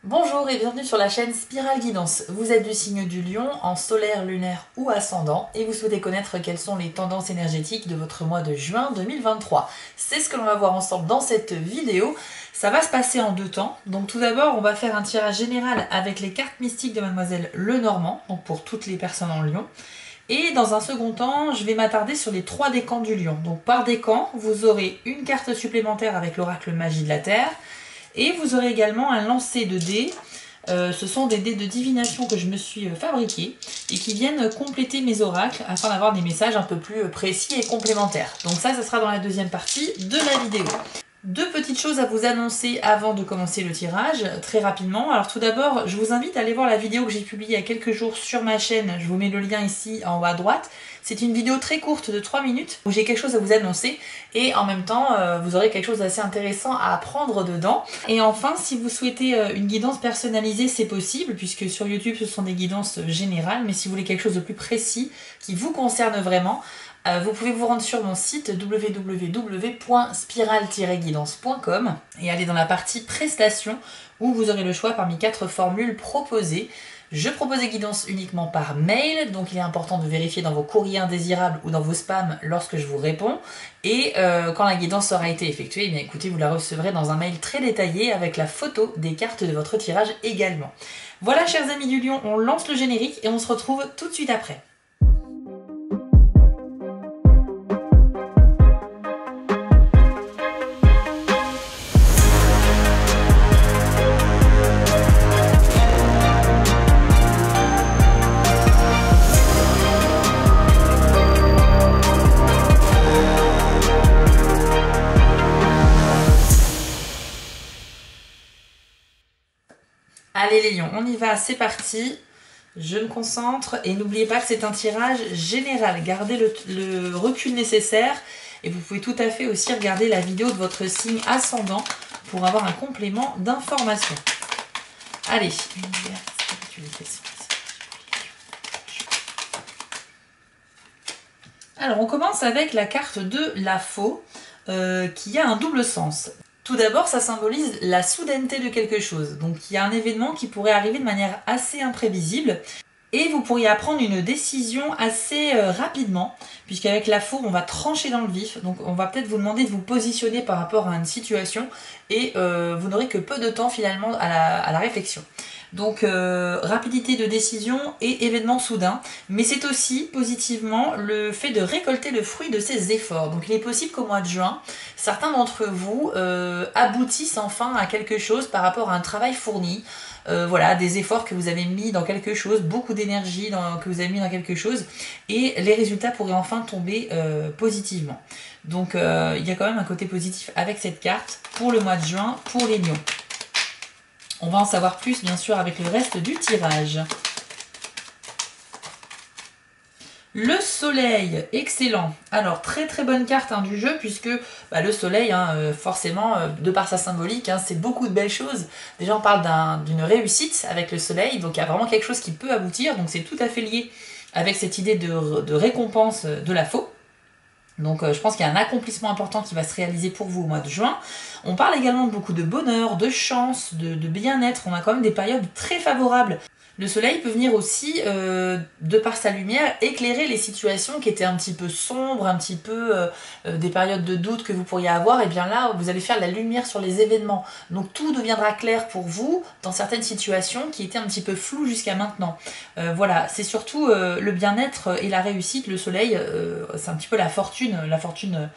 Bonjour et bienvenue sur la chaîne Spirale Guidance. Vous êtes du signe du Lion, en solaire, lunaire ou ascendant, et vous souhaitez connaître quelles sont les tendances énergétiques de votre mois de juin 2023. C'est ce que l'on va voir ensemble dans cette vidéo. Ça va se passer en deux temps. Donc tout d'abord, on va faire un tirage général avec les cartes mystiques de Mademoiselle Lenormand, donc pour toutes les personnes en Lion. Et dans un second temps, je vais m'attarder sur les trois décans du Lion. Donc par décan, vous aurez une carte supplémentaire avec l'oracle Magie de la Terre. Et vous aurez également un lancer de dés. Ce sont des dés de divination que je me suis fabriqués et qui viennent compléter mes oracles afin d'avoir des messages un peu plus précis et complémentaires. Donc ça sera dans la deuxième partie de la vidéo. Deux petites choses à vous annoncer avant de commencer le tirage, très rapidement. Alors tout d'abord, je vous invite à aller voir la vidéo que j'ai publiée il y a quelques jours sur ma chaîne. Je vous mets le lien ici en haut à droite. C'est une vidéo très courte de 3 minutes où j'ai quelque chose à vous annoncer et en même temps vous aurez quelque chose d'assez intéressant à apprendre dedans. Et enfin, si vous souhaitez une guidance personnalisée, c'est possible puisque sur YouTube ce sont des guidances générales, mais si vous voulez quelque chose de plus précis qui vous concerne vraiment, vous pouvez vous rendre sur mon site www.spiral-guidance.com et aller dans la partie prestations où vous aurez le choix parmi 4 formules proposées. Je propose des guidances uniquement par mail, donc il est important de vérifier dans vos courriers indésirables ou dans vos spams lorsque je vous réponds. Et quand la guidance aura été effectuée, eh bien écoutez, vous la recevrez dans un mail très détaillé avec la photo des cartes de votre tirage également. Voilà, chers amis du Lion, on lance le générique et on se retrouve tout de suite après. Allez les lions, on y va, c'est parti. Je me concentre et n'oubliez pas que c'est un tirage général. Gardez le recul nécessaire et vous pouvez tout à fait aussi regarder la vidéo de votre signe ascendant pour avoir un complément d'information. Allez, alors on commence avec la carte de la faux qui a un double sens. Tout d'abord, ça symbolise la soudaineté de quelque chose. Donc il y a un événement qui pourrait arriver de manière assez imprévisible et vous pourriez prendre une décision assez rapidement, puisqu'avec la faux, on va trancher dans le vif. Donc on va peut-être vous demander de vous positionner par rapport à une situation et vous n'aurez que peu de temps finalement à la réflexion. Donc rapidité de décision et événement soudain, mais c'est aussi positivement le fait de récolter le fruit de ses efforts. Donc il est possible qu'au mois de juin, certains d'entre vous aboutissent enfin à quelque chose par rapport à un travail fourni. Voilà, des efforts que vous avez mis dans quelque chose, beaucoup d'énergie que vous avez mis dans quelque chose, et les résultats pourraient enfin tomber positivement. Donc il y a quand même un côté positif avec cette carte pour le mois de juin, pour les lions. On va en savoir plus bien sûr avec le reste du tirage. Le soleil, excellent. Alors très très bonne carte du jeu puisque le soleil, forcément, de par sa symbolique, c'est beaucoup de belles choses. Déjà on parle d'une réussite avec le soleil, donc il y a vraiment quelque chose qui peut aboutir, donc c'est tout à fait lié avec cette idée de récompense de la faux. Donc je pense qu'il y a un accomplissement important qui va se réaliser pour vous au mois de juin. On parle également de beaucoup de bonheur, de chance, de bien-être. On a quand même des périodes très favorables. Le soleil peut venir aussi, de par sa lumière, éclairer les situations qui étaient un petit peu sombres, un petit peu des périodes de doute que vous pourriez avoir. Et bien là, vous allez faire la lumière sur les événements. Donc tout deviendra clair pour vous dans certaines situations qui étaient un petit peu floues jusqu'à maintenant. Voilà, c'est surtout le bien-être et la réussite. Le soleil, c'est un petit peu la fortune. La fortune,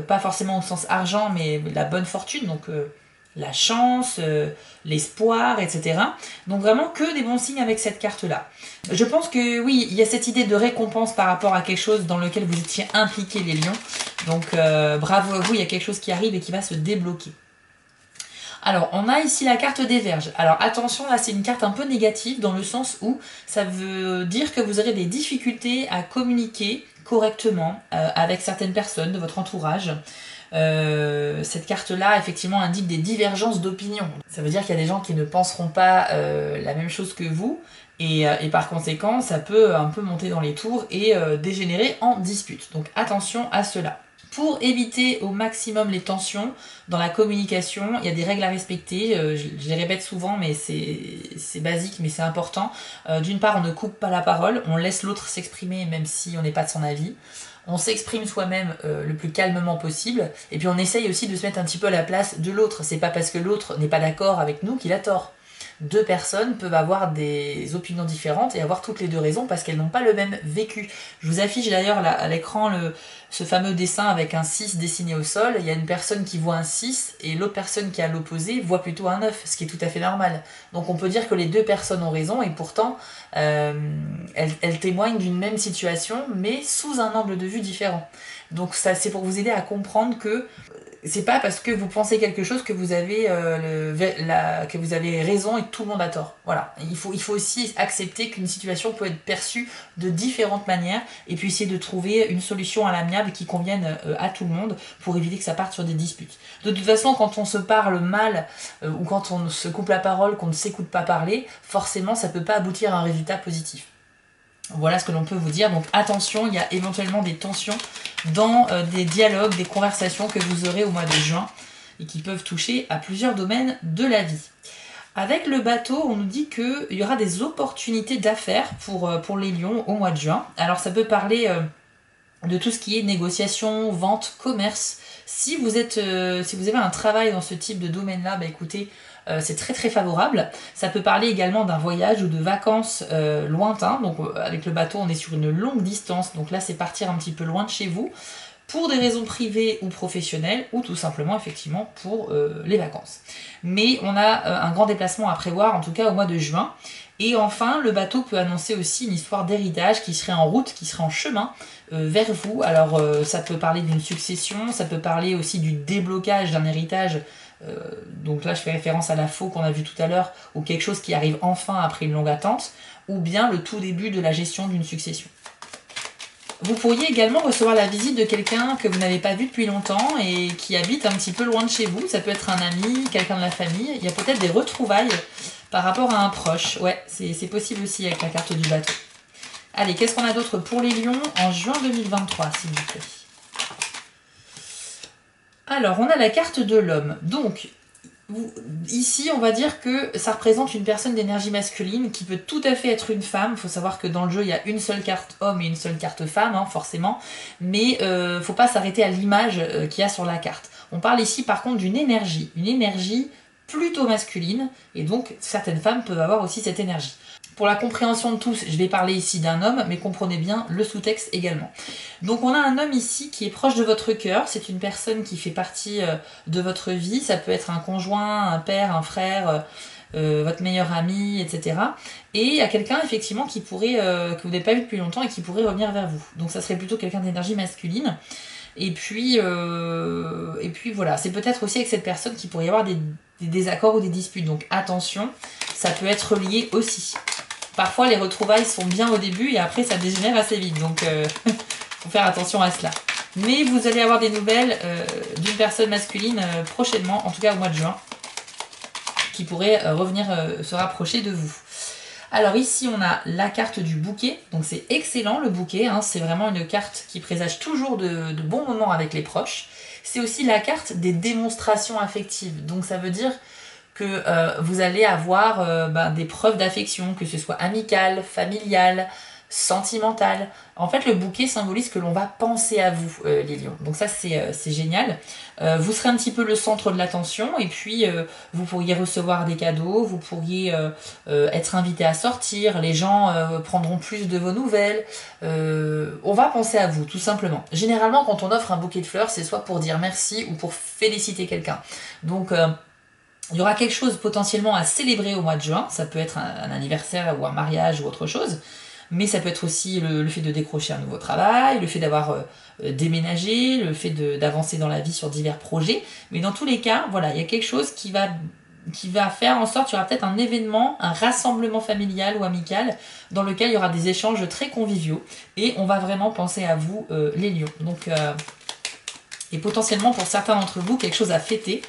pas forcément au sens argent, mais la bonne fortune. Donc la chance, l'espoir, etc. Donc vraiment que des bons signes avec cette carte-là. Je pense que oui, il y a cette idée de récompense par rapport à quelque chose dans lequel vous étiez impliqués les lions. Donc bravo à vous, il y a quelque chose qui arrive et qui va se débloquer. Alors, on a ici la carte des Vierges. Alors attention, là c'est une carte un peu négative dans le sens où ça veut dire que vous aurez des difficultés à communiquer correctement avec certaines personnes de votre entourage. Cette carte-là, effectivement, indique des divergences d'opinion. Ça veut dire qu'il y a des gens qui ne penseront pas la même chose que vous, et par conséquent, ça peut un peu monter dans les tours et dégénérer en dispute. Donc attention à cela. Pour éviter au maximum les tensions dans la communication, il y a des règles à respecter. Je les répète souvent, mais c'est basique, mais c'est important. D'une part, on ne coupe pas la parole, on laisse l'autre s'exprimer même si on n'est pas de son avis. On s'exprime soi-même le plus calmement possible. Et puis on essaye aussi de se mettre un petit peu à la place de l'autre. C'est pas parce que l'autre n'est pas d'accord avec nous qu'il a tort. Deux personnes peuvent avoir des opinions différentes et avoir toutes les deux raisons parce qu'elles n'ont pas le même vécu. Je vous affiche d'ailleurs à l'écran ce fameux dessin avec un 6 dessiné au sol. Il y a une personne qui voit un 6 et l'autre personne qui est à l'opposé voit plutôt un 9, ce qui est tout à fait normal. Donc on peut dire que les deux personnes ont raison et pourtant elles témoignent d'une même situation mais sous un angle de vue différent. Donc ça c'est pour vous aider à comprendre que c'est pas parce que vous pensez quelque chose que vous avez que vous avez raison et que tout le monde a tort. Voilà. Il faut aussi accepter qu'une situation peut être perçue de différentes manières et puis essayer de trouver une solution à l'amiable qui convienne à tout le monde pour éviter que ça parte sur des disputes. De toute façon, quand on se parle mal ou quand on se coupe la parole, qu'on ne s'écoute pas parler, forcément ça peut pas aboutir à un résultat positif. Voilà ce que l'on peut vous dire. Donc attention, il y a éventuellement des tensions dans des dialogues, des conversations que vous aurez au mois de juin et qui peuvent toucher à plusieurs domaines de la vie. Avec le bateau, on nous dit qu'il y aura des opportunités d'affaires pour les lions au mois de juin. Alors ça peut parler de tout ce qui est négociation, vente, commerce. Si vous avez un travail dans ce type de domaine-là, bah écoutez, c'est très très favorable. Ça peut parler également d'un voyage ou de vacances lointains. Donc avec le bateau, on est sur une longue distance. Donc là, c'est partir un petit peu loin de chez vous pour des raisons privées ou professionnelles ou tout simplement effectivement pour les vacances. Mais on a un grand déplacement à prévoir, en tout cas au mois de juin. Et enfin, le bateau peut annoncer aussi une histoire d'héritage qui serait en route, qui serait en chemin vers vous. Alors ça peut parler d'une succession, ça peut parler aussi du déblocage d'un héritage. Donc là je fais référence à la faux qu'on a vu tout à l'heure, ou quelque chose qui arrive enfin après une longue attente, ou bien le tout début de la gestion d'une succession. Vous pourriez également recevoir la visite de quelqu'un que vous n'avez pas vu depuis longtemps et qui habite un petit peu loin de chez vous. Ça peut être un ami, quelqu'un de la famille. Il y a peut-être des retrouvailles par rapport à un proche. Ouais, c'est possible aussi avec la carte du bateau. Allez, qu'est-ce qu'on a d'autre pour les lions en juin 2023, s'il vous plaît? Alors, on a la carte de l'homme. Donc, ici, on va dire que ça représente une personne d'énergie masculine qui peut tout à fait être une femme. Il faut savoir que dans le jeu, il y a une seule carte homme et une seule carte femme, hein, forcément. Mais faut pas s'arrêter à l'image qu'il y a sur la carte. On parle ici, par contre, d'une énergie. Une énergie plutôt masculine. Et donc, certaines femmes peuvent avoir aussi cette énergie. Pour la compréhension de tous, je vais parler ici d'un homme, mais comprenez bien le sous-texte également. Donc on a un homme ici qui est proche de votre cœur, c'est une personne qui fait partie de votre vie, ça peut être un conjoint, un père, un frère, votre meilleur ami, etc. Et il y a quelqu'un effectivement qui pourrait, que vous n'avez pas vu depuis longtemps et qui pourrait revenir vers vous. Donc ça serait plutôt quelqu'un d'énergie masculine. Et puis voilà, c'est peut-être aussi avec cette personne qu'il pourrait y avoir des désaccords ou des disputes. Donc attention, ça peut être lié aussi. Parfois les retrouvailles sont bien au début et après ça dégénère assez vite, donc faut faire attention à cela. Mais vous allez avoir des nouvelles d'une personne masculine prochainement, en tout cas au mois de juin, qui pourrait revenir se rapprocher de vous. Alors ici on a la carte du bouquet, donc c'est excellent le bouquet, hein, c'est vraiment une carte qui présage toujours de bons moments avec les proches. C'est aussi la carte des démonstrations affectives, donc ça veut dire que vous allez avoir des preuves d'affection, que ce soit amicale, familiale, sentimentale. En fait, le bouquet symbolise que l'on va penser à vous, les lions. Donc ça, c'est génial. Vous serez un petit peu le centre de l'attention et puis vous pourriez recevoir des cadeaux, vous pourriez être invité à sortir, les gens prendront plus de vos nouvelles. On va penser à vous, tout simplement. Généralement, quand on offre un bouquet de fleurs, c'est soit pour dire merci ou pour féliciter quelqu'un. Donc il y aura quelque chose potentiellement à célébrer au mois de juin, ça peut être un anniversaire ou un mariage ou autre chose, mais ça peut être aussi le fait de décrocher un nouveau travail, le fait d'avoir déménagé, le fait d'avancer dans la vie sur divers projets, mais dans tous les cas, voilà, il y a quelque chose qui va faire en sorte qu'il y aura peut-être un événement, un rassemblement familial ou amical dans lequel il y aura des échanges très conviviaux et on va vraiment penser à vous, les lions. Donc, et potentiellement pour certains d'entre vous, quelque chose à fêter.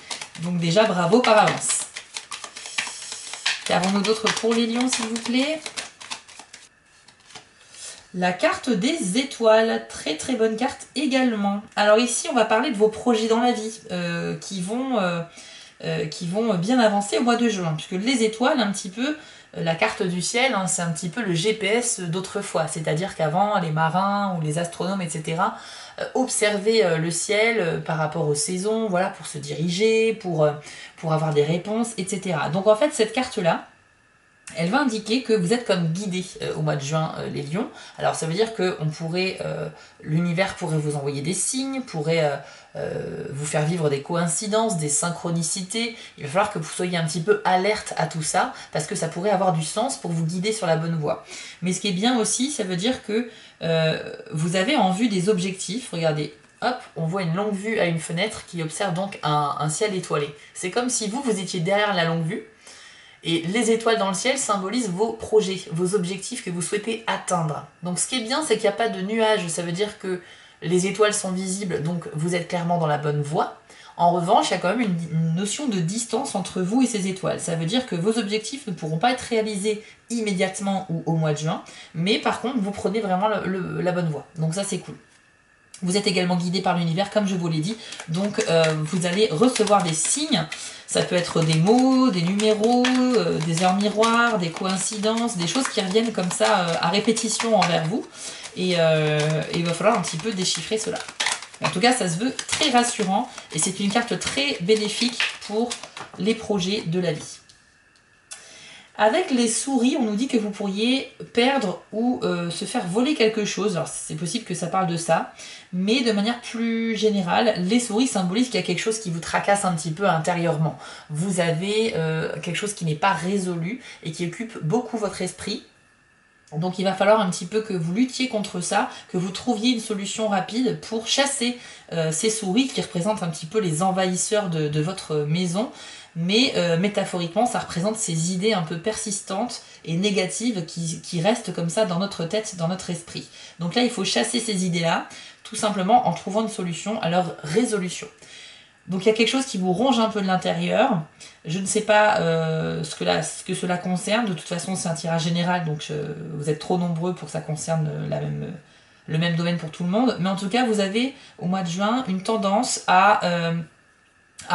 Donc déjà, bravo par avance. Qu'avons-nous d'autre pour les lions, s'il vous plaît? La carte des étoiles, très très bonne carte également. Alors ici, on va parler de vos projets dans la vie qui vont bien avancer au mois de juin, puisque les étoiles, un petit peu, la carte du ciel, hein, c'est un petit peu le GPS d'autrefois, c'est-à-dire qu'avant, les marins ou les astronomes, etc., observaient le ciel par rapport aux saisons, voilà, pour se diriger, pour avoir des réponses, etc. Donc en fait, cette carte-là, elle va indiquer que vous êtes comme guidé au mois de juin, les lions. Alors ça veut dire que l'univers pourrait vous envoyer des signes, pourrait vous faire vivre des coïncidences, des synchronicités. Il va falloir que vous soyez un petit peu alerte à tout ça, parce que ça pourrait avoir du sens pour vous guider sur la bonne voie. Mais ce qui est bien aussi, ça veut dire que vous avez en vue des objectifs. Regardez, hop, on voit une longue vue à une fenêtre qui observe donc un ciel étoilé. C'est comme si vous étiez derrière la longue vue. Et les étoiles dans le ciel symbolisent vos projets, vos objectifs que vous souhaitez atteindre. Donc ce qui est bien, c'est qu'il n'y a pas de nuages, ça veut dire que les étoiles sont visibles, donc vous êtes clairement dans la bonne voie. En revanche, il y a quand même une notion de distance entre vous et ces étoiles. Ça veut dire que vos objectifs ne pourront pas être réalisés immédiatement ou au mois de juin, mais par contre, vous prenez vraiment la bonne voie. Donc ça, c'est cool. Vous êtes également guidé par l'univers, comme je vous l'ai dit, donc vous allez recevoir des signes. Ça peut être des mots, des numéros, des heures miroirs, des coïncidences, des choses qui reviennent comme ça à répétition envers vous. Et il va falloir un petit peu déchiffrer cela. En tout cas, ça se veut très rassurant et c'est une carte très bénéfique pour les projets de la vie. Avec les souris, on nous dit que vous pourriez perdre ou se faire voler quelque chose. Alors c'est possible que ça parle de ça, mais de manière plus générale, les souris symbolisent qu'il y a quelque chose qui vous tracasse un petit peu intérieurement. Vous avez quelque chose qui n'est pas résolu et qui occupe beaucoup votre esprit. Donc il va falloir un petit peu que vous luttiez contre ça, que vous trouviez une solution rapide pour chasser ces souris qui représentent un petit peu les envahisseurs de votre maison. Mais métaphoriquement, ça représente ces idées un peu persistantes et négatives qui restent comme ça dans notre tête, dans notre esprit. Donc là, il faut chasser ces idées-là, tout simplement en trouvant une solution à leur résolution. Donc il y a quelque chose qui vous ronge un peu de l'intérieur. Je ne sais pas ce que cela concerne. De toute façon, c'est un tirage général, donc vous êtes trop nombreux pour que ça concerne le même domaine pour tout le monde. Mais en tout cas, vous avez, au mois de juin, une tendance à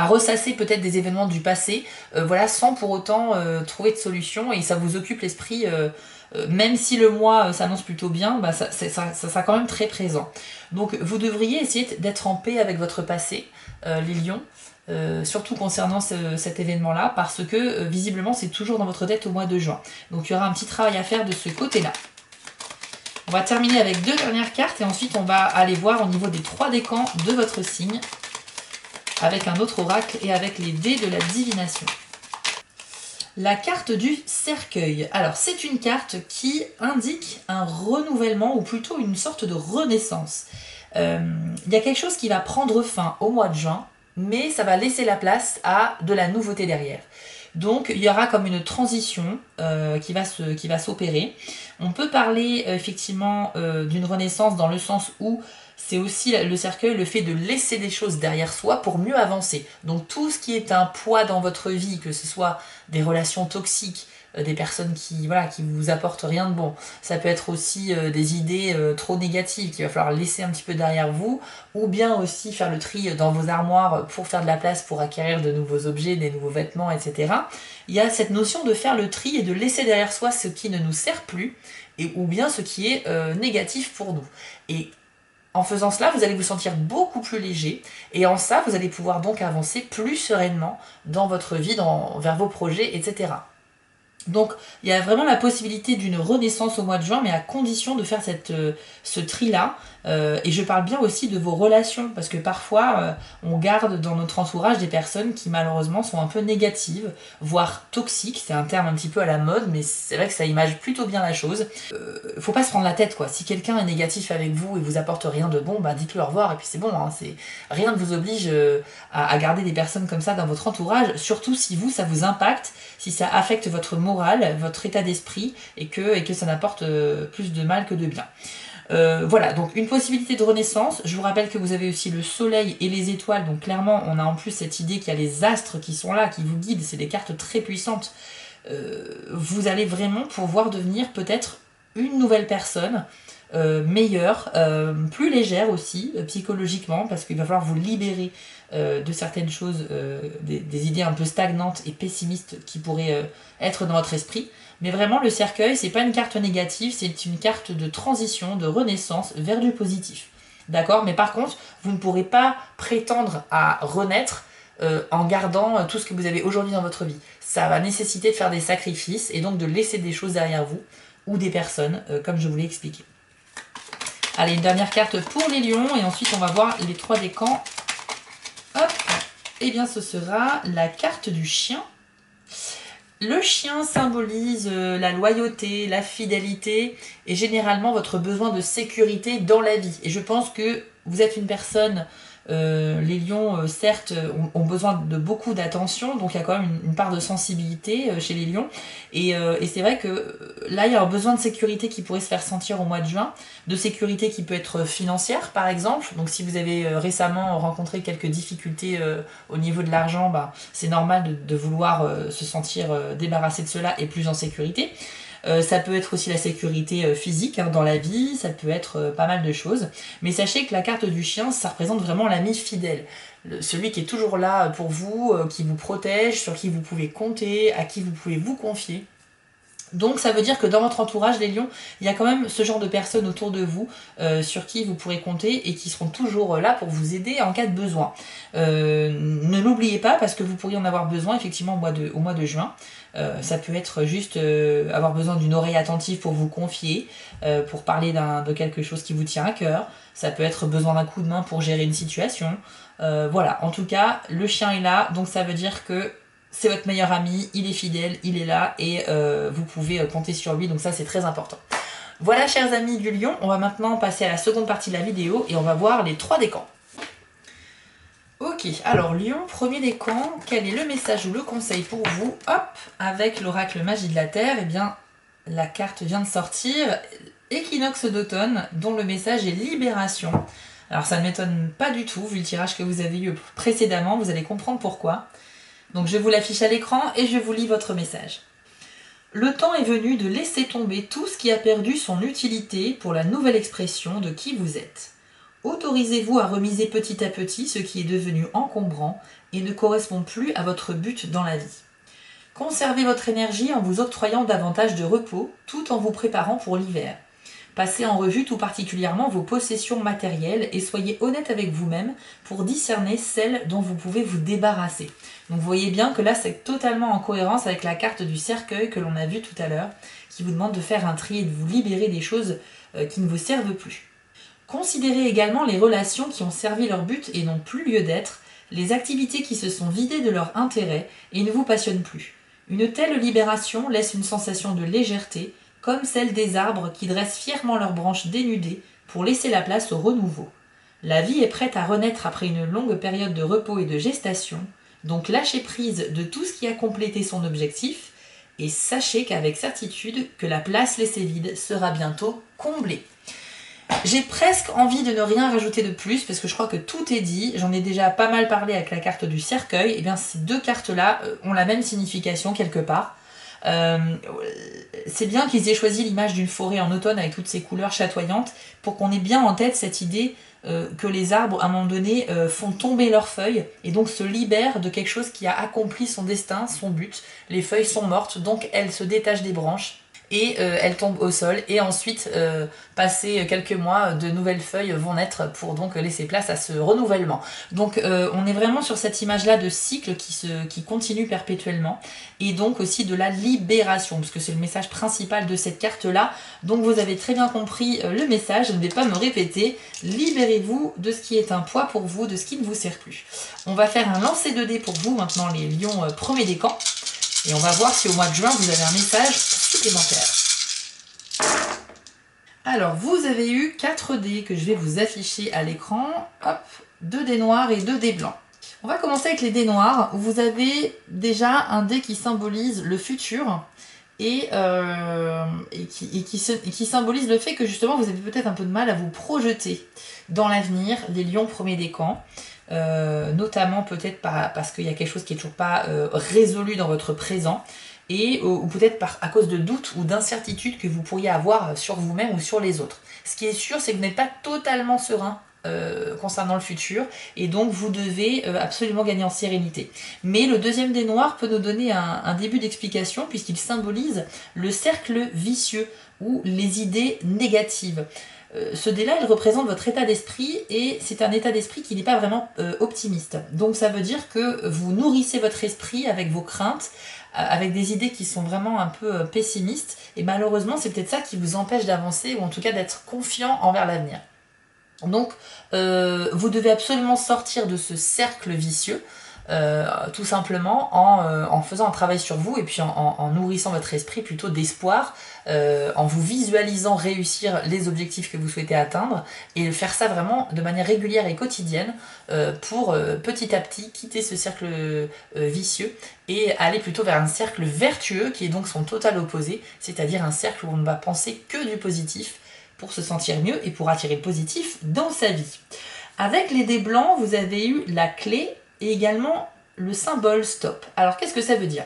ressasser peut-être des événements du passé, voilà, sans pour autant trouver de solution, et ça vous occupe l'esprit, même si le mois s'annonce plutôt bien, bah, ça sera quand même très présent. Donc vous devriez essayer d'être en paix avec votre passé, les lions, surtout concernant cet événement-là, parce que visiblement c'est toujours dans votre tête au mois de juin. Donc il y aura un petit travail à faire de ce côté-là. On va terminer avec 2 dernières cartes, et ensuite on va aller voir au niveau des 3 décans de votre signe, avec un autre oracle et avec les dés de la divination. La carte du cercueil. Alors c'est une carte qui indique un renouvellement ou plutôt une sorte de renaissance. Il y a quelque chose qui va prendre fin au mois de juin, mais ça va laisser la place à de la nouveauté derrière. Donc il y aura comme une transition qui va s'opérer. On peut parler effectivement d'une renaissance dans le sens où c'est aussi le cercueil, le fait de laisser des choses derrière soi pour mieux avancer. Donc tout ce qui est un poids dans votre vie, que ce soit des relations toxiques, des personnes qui vous apportent rien de bon, ça peut être aussi des idées trop négatives qu'il va falloir laisser un petit peu derrière vous, ou bien aussi faire le tri dans vos armoires pour faire de la place pour acquérir de nouveaux objets, des nouveaux vêtements, etc. Il y a cette notion de faire le tri et de laisser derrière soi ce qui ne nous sert plus, ou bien ce qui est négatif pour nous. Et en faisant cela, vous allez vous sentir beaucoup plus léger, et en ça, vous allez pouvoir donc avancer plus sereinement dans votre vie, vers vos projets, etc. Donc il y a vraiment la possibilité d'une renaissance au mois de juin, mais à condition de faire ce tri-là. Et je parle bien aussi de vos relations, parce que parfois on garde dans notre entourage des personnes qui malheureusement sont un peu négatives, voire toxiques. C'est un terme un petit peu à la mode, mais c'est vrai que ça image plutôt bien la chose. Faut pas se prendre la tête, quoi. Si quelqu'un est négatif avec vous et vous apporte rien de bon, bah dites-le au revoir et puis c'est bon, hein. Rien ne vous oblige à garder des personnes comme ça dans votre entourage, surtout si ça vous impacte, si ça affecte votre morale, votre état d'esprit, et que ça n'apporte plus de mal que de bien. Voilà, donc une possibilité de renaissance. Je vous rappelle que vous avez aussi le soleil et les étoiles, donc clairement on a en plus cette idée qu'il y a les astres qui sont là, qui vous guident, c'est des cartes très puissantes. Vous allez vraiment pouvoir devenir peut-être une nouvelle personne, meilleure, plus légère aussi, psychologiquement, parce qu'il va falloir vous libérer de certaines choses, des idées un peu stagnantes et pessimistes qui pourraient être dans votre esprit. Mais vraiment, le cercueil, c'est pas une carte négative, c'est une carte de transition, de renaissance vers du positif. D'accord? Mais par contre, vous ne pourrez pas prétendre à renaître en gardant tout ce que vous avez aujourd'hui dans votre vie. Ça va nécessiter de faire des sacrifices et donc de laisser des choses derrière vous ou des personnes, comme je vous l'ai expliqué. Allez, une dernière carte pour les lions et ensuite on va voir les 3 décans. Hop, et bien ce sera la carte du chien. Le chien symbolise la loyauté, la fidélité et généralement votre besoin de sécurité dans la vie. Et je pense que vous êtes une personne, les lions certes ont besoin de beaucoup d'attention, donc il y a quand même une part de sensibilité chez les lions. Et c'est vrai que là il y a un besoin de sécurité qui pourrait se faire sentir au mois de juin, de sécurité qui peut être financière par exemple. Donc si vous avez récemment rencontré quelques difficultés au niveau de l'argent, bah, c'est normal de vouloir se sentir débarrassé de cela et plus en sécurité. Ça peut être aussi la sécurité physique dans la vie, ça peut être pas mal de choses. Mais sachez que la carte du chien, ça représente vraiment l'ami fidèle. Celui qui est toujours là pour vous, qui vous protège, sur qui vous pouvez compter, à qui vous pouvez vous confier. Donc ça veut dire que dans votre entourage, les lions, il y a quand même ce genre de personnes autour de vous sur qui vous pourrez compter et qui seront toujours là pour vous aider en cas de besoin. Ne l'oubliez pas parce que vous pourriez en avoir besoin effectivement au mois de juin. Ça peut être juste avoir besoin d'une oreille attentive pour vous confier, pour parler de quelque chose qui vous tient à cœur. Ça peut être besoin d'un coup de main pour gérer une situation. Voilà, en tout cas, le chien est là, donc ça veut dire que c'est votre meilleur ami, il est fidèle, il est là et vous pouvez compter sur lui, donc ça c'est très important. Voilà chers amis du lion, on va maintenant passer à la seconde partie de la vidéo et on va voir les 3 décans. Ok, alors lion, premier décan, quel est le message ou le conseil pour vous? Hop, avec l'oracle magie de la terre, eh bien la carte vient de sortir, équinoxe d'automne, dont le message est libération. Alors ça ne m'étonne pas du tout, vu le tirage que vous avez eu précédemment, vous allez comprendre pourquoi. Donc je vous l'affiche à l'écran et je vous lis votre message. Le temps est venu de laisser tomber tout ce qui a perdu son utilité pour la nouvelle expression de qui vous êtes. Autorisez-vous à remiser petit à petit ce qui est devenu encombrant et ne correspond plus à votre but dans la vie. Conservez votre énergie en vous octroyant davantage de repos tout en vous préparant pour l'hiver. Passez en revue tout particulièrement vos possessions matérielles et soyez honnête avec vous-même pour discerner celles dont vous pouvez vous débarrasser. Donc vous voyez bien que là c'est totalement en cohérence avec la carte du cercueil que l'on a vu tout à l'heure, qui vous demande de faire un tri et de vous libérer des choses qui ne vous servent plus. Considérez également les relations qui ont servi leur but et n'ont plus lieu d'être, les activités qui se sont vidées de leur intérêt et ne vous passionnent plus. Une telle libération laisse une sensation de légèreté, comme celle des arbres qui dressent fièrement leurs branches dénudées pour laisser la place au renouveau. La vie est prête à renaître après une longue période de repos et de gestation, donc lâchez prise de tout ce qui a complété son objectif et sachez qu'avec certitude que la place laissée vide sera bientôt comblée. J'ai presque envie de ne rien rajouter de plus parce que je crois que tout est dit. J'en ai déjà pas mal parlé avec la carte du cercueil. Et bien ces 2 cartes-là ont la même signification quelque part. C'est bien qu'ils aient choisi l'image d'une forêt en automne avec toutes ces couleurs chatoyantes pour qu'on ait bien en tête cette idée que les arbres à un moment donné font tomber leurs feuilles et donc se libèrent de quelque chose qui a accompli son destin, son but. Les feuilles sont mortes, donc elles se détachent des branches et elles tombent au sol et ensuite passé quelques mois de nouvelles feuilles vont naître pour donc laisser place à ce renouvellement. Donc on est vraiment sur cette image là de cycle qui continue perpétuellement et donc aussi de la libération parce que c'est le message principal de cette carte là. Donc vous avez très bien compris le message, je ne vais pas me répéter, libérez-vous de ce qui est un poids pour vous, de ce qui ne vous sert plus. On va faire un lancer de dés pour vous maintenant les lions premier décan. Et on va voir si au mois de juin, vous avez un message supplémentaire. Alors, vous avez eu 4 dés que je vais vous afficher à l'écran. Hop, 2 dés noirs et 2 dés blancs. On va commencer avec les dés noirs, où vous avez déjà un dé qui symbolise le futur et qui symbolise le fait que justement, vous avez peut-être un peu de mal à vous projeter dans l'avenir, les lions premier décan. Notamment peut-être parce qu'il y a quelque chose qui n'est toujours pas résolu dans votre présent ou peut-être à cause de doutes ou d'incertitudes que vous pourriez avoir sur vous-même ou sur les autres. Ce qui est sûr, c'est que vous n'êtes pas totalement serein concernant le futur, et donc vous devez absolument gagner en sérénité. Mais le deuxième dé noir peut nous donner un début d'explication, puisqu'il symbolise le cercle vicieux ou les idées négatives. Ce dé-là, il représente votre état d'esprit, et c'est un état d'esprit qui n'est pas vraiment optimiste. Donc ça veut dire que vous nourrissez votre esprit avec vos craintes, avec des idées qui sont vraiment un peu pessimistes, et malheureusement c'est peut-être ça qui vous empêche d'avancer, ou en tout cas d'être confiant envers l'avenir. Donc vous devez absolument sortir de ce cercle vicieux, tout simplement en faisant un travail sur vous, et puis en nourrissant votre esprit plutôt d'espoir, en vous visualisant réussir les objectifs que vous souhaitez atteindre, et faire ça vraiment de manière régulière et quotidienne, pour petit à petit quitter ce cercle vicieux et aller plutôt vers un cercle vertueux qui est donc son total opposé, c'est-à-dire un cercle où on ne va penser que du positif pour se sentir mieux et pour attirer le positif dans sa vie. Avec les dés blancs, vous avez eu la clé et également le symbole stop. Alors qu'est-ce que ça veut dire?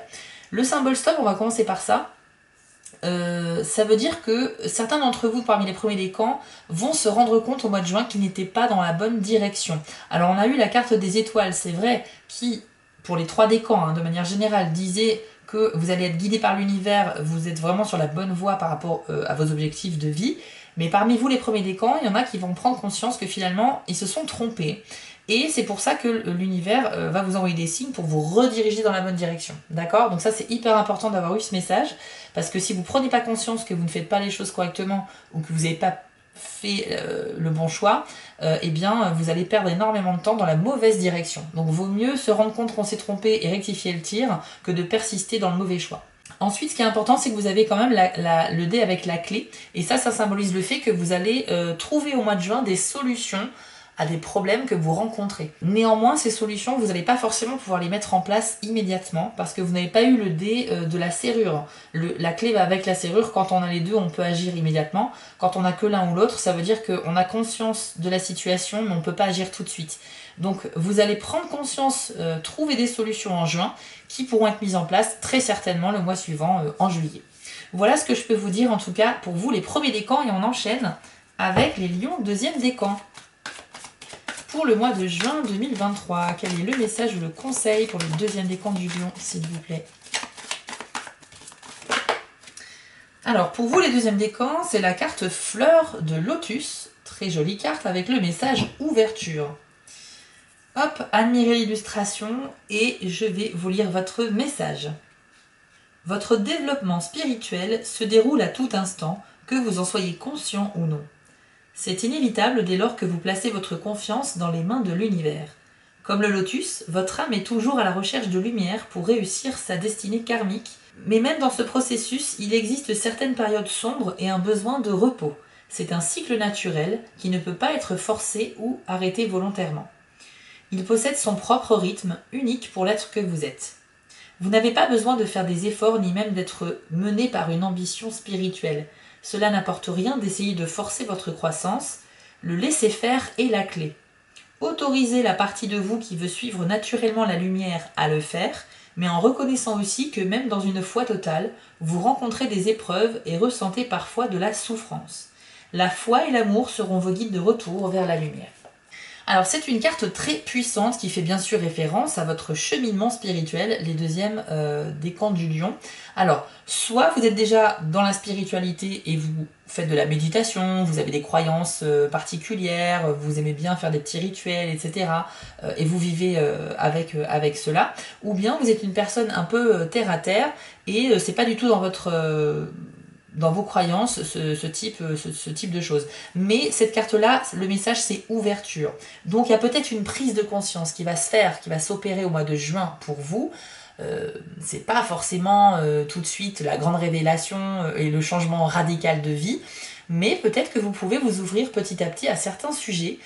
Le symbole stop, on va commencer par ça. Ça veut dire que certains d'entre vous parmi les premiers décans vont se rendre compte au mois de juin qu'ils n'étaient pas dans la bonne direction. Alors on a eu la carte des étoiles, c'est vrai, qui pour les 3 décans, de manière générale, disait que vous allez être guidé par l'univers, vous êtes vraiment sur la bonne voie par rapport à vos objectifs de vie. Mais parmi vous, les premiers décans, il y en a qui vont prendre conscience que finalement, ils se sont trompés. Et c'est pour ça que l'univers va vous envoyer des signes pour vous rediriger dans la bonne direction. D'accord? Donc ça, c'est hyper important d'avoir eu ce message. Parce que si vous ne prenez pas conscience que vous ne faites pas les choses correctement, ou que vous n'avez pas fait le bon choix, eh bien, vous allez perdre énormément de temps dans la mauvaise direction. Donc vaut mieux se rendre compte qu'on s'est trompé et rectifier le tir, que de persister dans le mauvais choix. Ensuite, ce qui est important, c'est que vous avez quand même le dé avec la clé. Et ça symbolise le fait que vous allez trouver au mois de juin des solutions à des problèmes que vous rencontrez. Néanmoins, ces solutions, vous n'allez pas forcément pouvoir les mettre en place immédiatement parce que vous n'avez pas eu le dé de la serrure. La clé va avec la serrure. Quand on a les deux, on peut agir immédiatement. Quand on n'a que l'un ou l'autre, ça veut dire qu'on a conscience de la situation, mais on ne peut pas agir tout de suite. Donc vous allez prendre conscience, trouver des solutions en juin qui pourront être mises en place très certainement le mois suivant, en juillet. Voilà ce que je peux vous dire en tout cas pour vous les premiers décans, et on enchaîne avec les lions deuxième décan. Pour le mois de juin 2023, quel est le message ou le conseil pour le deuxième décan du lion, s'il vous plaît? Alors pour vous les deuxièmes décans, c'est la carte fleur de lotus, très jolie carte avec le message ouverture. Hop, admirez l'illustration et je vais vous lire votre message. Votre développement spirituel se déroule à tout instant, que vous en soyez conscient ou non. C'est inévitable dès lors que vous placez votre confiance dans les mains de l'univers. Comme le lotus, votre âme est toujours à la recherche de lumière pour réussir sa destinée karmique, mais même dans ce processus, il existe certaines périodes sombres et un besoin de repos. C'est un cycle naturel qui ne peut pas être forcé ou arrêté volontairement. Il possède son propre rythme, unique pour l'être que vous êtes. Vous n'avez pas besoin de faire des efforts ni même d'être mené par une ambition spirituelle. Cela n'apporte rien d'essayer de forcer votre croissance. Le laisser-faire est la clé. Autorisez la partie de vous qui veut suivre naturellement la lumière à le faire, mais en reconnaissant aussi que même dans une foi totale, vous rencontrez des épreuves et ressentez parfois de la souffrance. La foi et l'amour seront vos guides de retour vers la lumière. Alors c'est une carte très puissante qui fait bien sûr référence à votre cheminement spirituel, les deuxièmes décans du lion. Alors, soit vous êtes déjà dans la spiritualité et vous faites de la méditation, vous avez des croyances particulières, vous aimez bien faire des petits rituels, etc. Et vous vivez avec cela. Ou bien vous êtes une personne un peu terre à terre et c'est pas du tout dans votre... dans vos croyances, ce type de choses. Mais cette carte-là, le message, c'est ouverture. Donc il y a peut-être une prise de conscience qui va se faire, qui va s'opérer au mois de juin pour vous. C'est pas forcément tout de suite la grande révélation et le changement radical de vie, mais peut-être que vous pouvez vous ouvrir petit à petit à certains sujets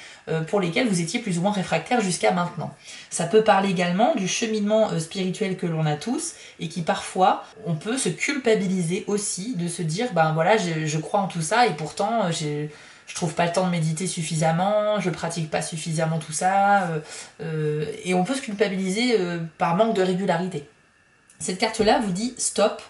pour lesquels vous étiez plus ou moins réfractaire jusqu'à maintenant. Ça peut parler également du cheminement spirituel que l'on a tous et qui parfois on peut se culpabiliser aussi de se dire ben voilà je crois en tout ça et pourtant je trouve pas le temps de méditer suffisamment, je pratique pas suffisamment tout ça et on peut se culpabiliser par manque de régularité. Cette carte-là vous dit stop,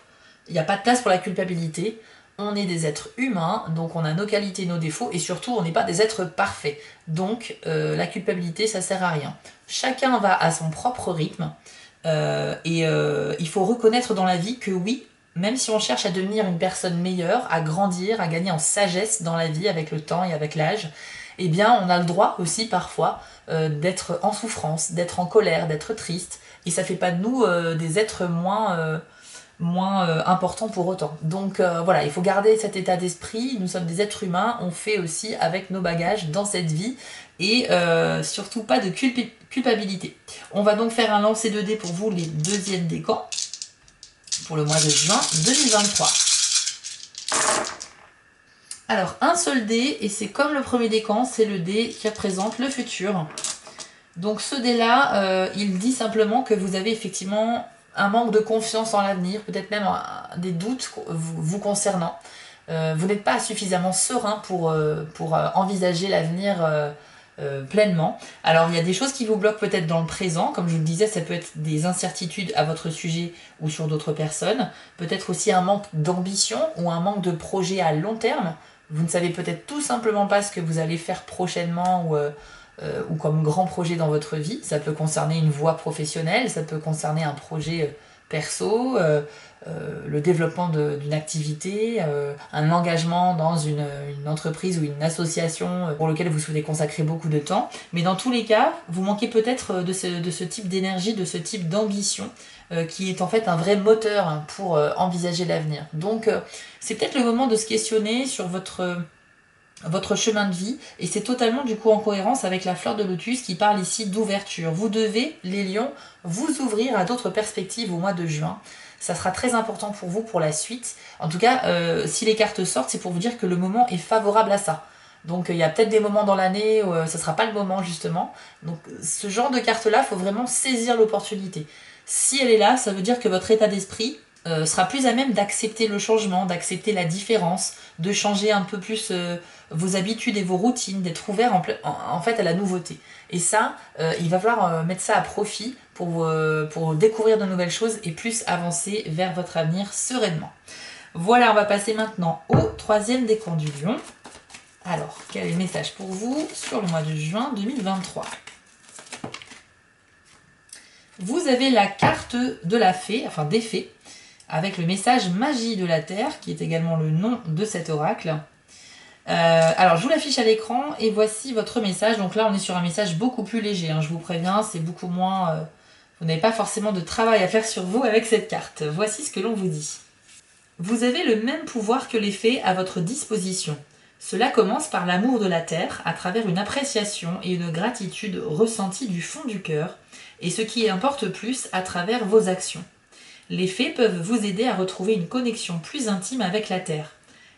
il n'y a pas de place pour la culpabilité. On est des êtres humains, donc on a nos qualités, nos défauts, et surtout on n'est pas des êtres parfaits. Donc la culpabilité, ça sert à rien. Chacun va à son propre rythme, il faut reconnaître dans la vie que oui, même si on cherche à devenir une personne meilleure, à grandir, à gagner en sagesse dans la vie avec le temps et avec l'âge, eh bien on a le droit aussi parfois d'être en souffrance, d'être en colère, d'être triste, et ça fait pas de nous des êtres moins important pour autant. Donc voilà, il faut garder cet état d'esprit, nous sommes des êtres humains, on fait aussi avec nos bagages dans cette vie, et surtout pas de culpabilité. On va donc faire un lancer de dés pour vous, les deuxièmes décans, pour le mois de juin 2023. Alors, un seul dé, et c'est comme le premier décan, c'est le dé qui représente le futur. Donc ce dé-là, il dit simplement que vous avez effectivement un manque de confiance en l'avenir, peut-être même des doutes vous concernant. Vous n'êtes pas suffisamment serein pour envisager l'avenir pleinement. Alors il y a des choses qui vous bloquent peut-être dans le présent, comme je vous le disais, ça peut être des incertitudes à votre sujet ou sur d'autres personnes, peut-être aussi un manque d'ambition ou un manque de projet à long terme. Vous ne savez peut-être tout simplement pas ce que vous allez faire prochainement ou comme grand projet dans votre vie. Ça peut concerner une voie professionnelle, ça peut concerner un projet perso, le développement d'une activité, un engagement dans une entreprise ou une association pour lequel vous souhaitez consacrer beaucoup de temps. Mais dans tous les cas, vous manquez peut-être de ce type d'énergie, de ce type d'ambition qui est en fait un vrai moteur pour envisager l'avenir. Donc c'est peut-être le moment de se questionner sur votre chemin de vie, et c'est totalement du coup en cohérence avec la fleur de lotus qui parle ici d'ouverture. Vous devez, les lions, vous ouvrir à d'autres perspectives au mois de juin. Ça sera très important pour vous pour la suite. En tout cas, si les cartes sortent, c'est pour vous dire que le moment est favorable à ça. Donc il y a peut-être des moments dans l'année où ce ne sera pas le moment justement. Donc ce genre de carte-là, il faut vraiment saisir l'opportunité. Si elle est là, ça veut dire que votre état d'esprit sera plus à même d'accepter le changement, d'accepter la différence, de changer un peu plus vos habitudes et vos routines, d'être ouvert en fait à la nouveauté. Et ça, il va falloir mettre ça à profit pour découvrir de nouvelles choses et plus avancer vers votre avenir sereinement. Voilà, on va passer maintenant au troisième décan du lion. Alors, quel est le message pour vous sur le mois de juin 2023 ? Vous avez la carte de la fée, enfin des fées, avec le message magie de la terre, qui est également le nom de cet oracle. Alors je vous l'affiche à l'écran et voici votre message. Donc là on est sur un message beaucoup plus léger, hein, je vous préviens, c'est beaucoup moins... vous n'avez pas forcément de travail à faire sur vous avec cette carte. Voici ce que l'on vous dit. Vous avez le même pouvoir que les fées à votre disposition. Cela commence par l'amour de la terre, à travers une appréciation et une gratitude ressentie du fond du cœur, et ce qui importe plus, à travers vos actions. Les fées peuvent vous aider à retrouver une connexion plus intime avec la terre.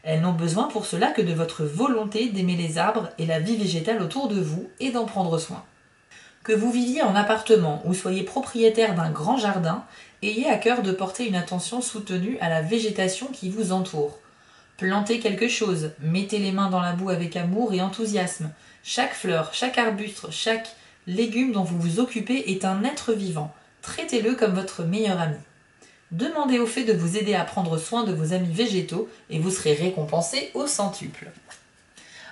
Elles n'ont besoin pour cela que de votre volonté d'aimer les arbres et la vie végétale autour de vous et d'en prendre soin. Que vous viviez en appartement ou soyez propriétaire d'un grand jardin, ayez à cœur de porter une attention soutenue à la végétation qui vous entoure. Plantez quelque chose, mettez les mains dans la boue avec amour et enthousiasme. Chaque fleur, chaque arbuste, chaque légume dont vous vous occupez est un être vivant. Traitez-le comme votre meilleur ami. Demandez aux fées de vous aider à prendre soin de vos amis végétaux et vous serez récompensé au centuple.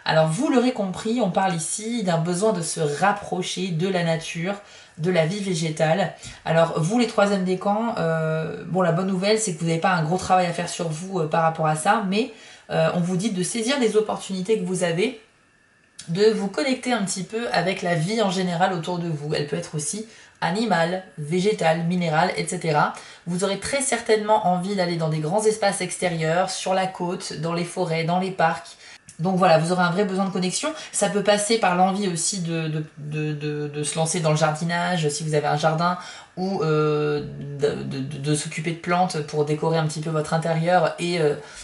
Alors vous l'aurez compris, on parle ici d'un besoin de se rapprocher de la nature, de la vie végétale. Alors vous les troisièmes décans, la bonne nouvelle c'est que vous n'avez pas un gros travail à faire sur vous par rapport à ça, mais on vous dit de saisir les opportunités que vous avez, de vous connecter un petit peu avec la vie en général autour de vous. Elle peut être aussi animale, végétale, minérale, etc. Vous aurez très certainement envie d'aller dans des grands espaces extérieurs, sur la côte, dans les forêts, dans les parcs. Donc voilà, vous aurez un vrai besoin de connexion. Ça peut passer par l'envie aussi de se lancer dans le jardinage, si vous avez un jardin, ou de s'occuper de plantes pour décorer un petit peu votre intérieur et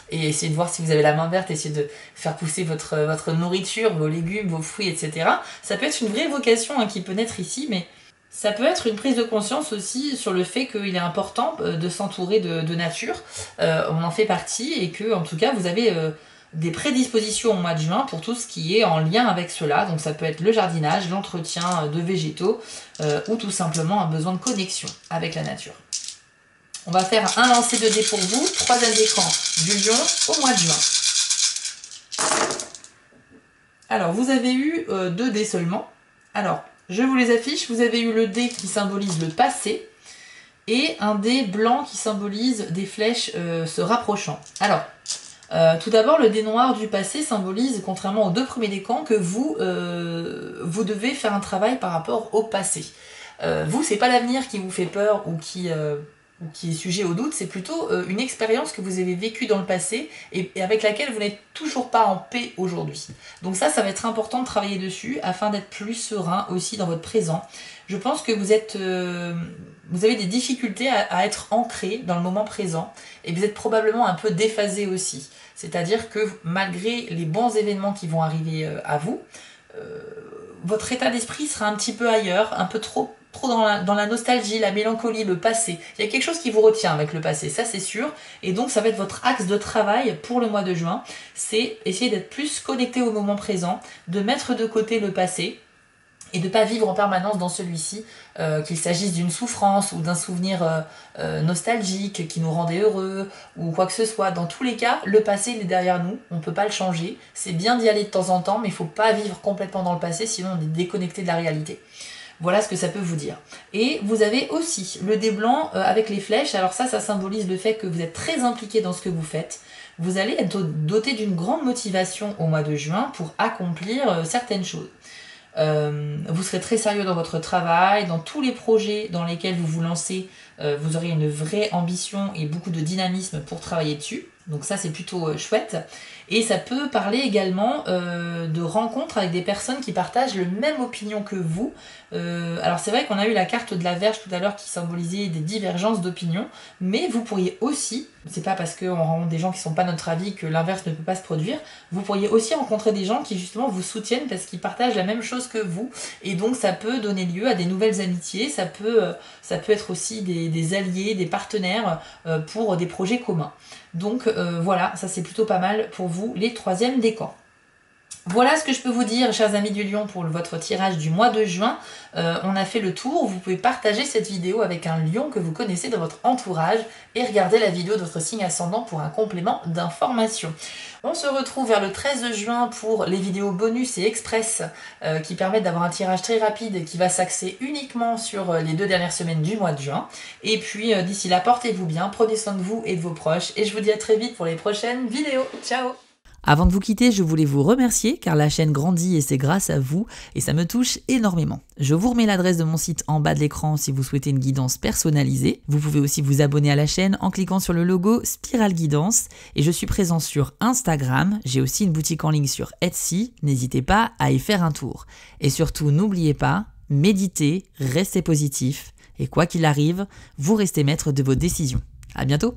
essayer de voir si vous avez la main verte, essayer de faire pousser votre nourriture, vos légumes, vos fruits, etc. Ça peut être une vraie vocation qui peut naître ici, mais ça peut être une prise de conscience aussi sur le fait qu'il est important de s'entourer de nature. On en fait partie et que, en tout cas, vous avez des prédispositions au mois de juin pour tout ce qui est en lien avec cela. Donc ça peut être le jardinage, l'entretien de végétaux ou tout simplement un besoin de connexion avec la nature. On va faire un lancer de dés pour vous, troisième décan du lion au mois de juin. Alors, vous avez eu 2 dés seulement. Alors, je vous les affiche. Vous avez eu le dé qui symbolise le passé et un dé blanc qui symbolise des flèches se rapprochant. Alors, tout d'abord, le dé noir du passé symbolise, contrairement aux 2 premiers décans, que vous devez faire un travail par rapport au passé. Vous, c'est pas l'avenir qui vous fait peur ou qui est sujet au doute, c'est plutôt une expérience que vous avez vécue dans le passé et avec laquelle vous n'êtes toujours pas en paix aujourd'hui. Donc ça va être important de travailler dessus afin d'être plus serein aussi dans votre présent. Je pense que vous avez des difficultés à être ancré dans le moment présent et vous êtes probablement un peu déphasé aussi. C'est-à-dire que malgré les bons événements qui vont arriver à vous, votre état d'esprit sera un petit peu ailleurs, un peu trop dans la nostalgie, la mélancolie, le passé. Il y a quelque chose qui vous retient avec le passé, ça c'est sûr. Et donc ça va être votre axe de travail pour le mois de juin. C'est essayer d'être plus connecté au moment présent, de mettre de côté le passé et de ne pas vivre en permanence dans celui-ci, qu'il s'agisse d'une souffrance ou d'un souvenir nostalgique qui nous rendait heureux ou quoi que ce soit. Dans tous les cas, le passé il est derrière nous, on ne peut pas le changer. C'est bien d'y aller de temps en temps, mais il ne faut pas vivre complètement dans le passé, sinon on est déconnecté de la réalité. Voilà ce que ça peut vous dire. Et vous avez aussi le dé blanc avec les flèches. Alors ça symbolise le fait que vous êtes très impliqué dans ce que vous faites. Vous allez être doté d'une grande motivation au mois de juin pour accomplir certaines choses. Vous serez très sérieux dans votre travail, dans tous les projets dans lesquels vous vous lancez, vous aurez une vraie ambition et beaucoup de dynamisme pour travailler dessus. Donc ça c'est plutôt chouette. Et ça peut parler également de rencontres avec des personnes qui partagent la même opinion que vous. Alors c'est vrai qu'on a eu la carte de la Vierge tout à l'heure qui symbolisait des divergences d'opinion, mais vous pourriez aussi, c'est pas parce qu'on rencontre des gens qui sont pas notre avis que l'inverse ne peut pas se produire, vous pourriez aussi rencontrer des gens qui justement vous soutiennent parce qu'ils partagent la même chose que vous, et donc ça peut donner lieu à des nouvelles amitiés, ça peut être aussi des alliés, des partenaires pour des projets communs. Donc voilà, ça c'est plutôt pas mal pour vous, les 3e décans. Voilà ce que je peux vous dire, chers amis du Lion, pour votre tirage du mois de juin. On a fait le tour. Vous pouvez partager cette vidéo avec un lion que vous connaissez dans votre entourage et regarder la vidéo de votre signe ascendant pour un complément d'information. On se retrouve vers le 13 juin pour les vidéos bonus et express qui permettent d'avoir un tirage très rapide qui va s'axer uniquement sur les 2 dernières semaines du mois de juin. Et puis d'ici là, portez-vous bien, prenez soin de vous et de vos proches. Et je vous dis à très vite pour les prochaines vidéos. Ciao! Avant de vous quitter, je voulais vous remercier car la chaîne grandit et c'est grâce à vous et ça me touche énormément. Je vous remets l'adresse de mon site en bas de l'écran si vous souhaitez une guidance personnalisée. Vous pouvez aussi vous abonner à la chaîne en cliquant sur le logo Spiral Guidance et je suis présent sur Instagram. J'ai aussi une boutique en ligne sur Etsy. N'hésitez pas à y faire un tour. Et surtout, n'oubliez pas, méditez, restez positif et quoi qu'il arrive, vous restez maître de vos décisions. À bientôt!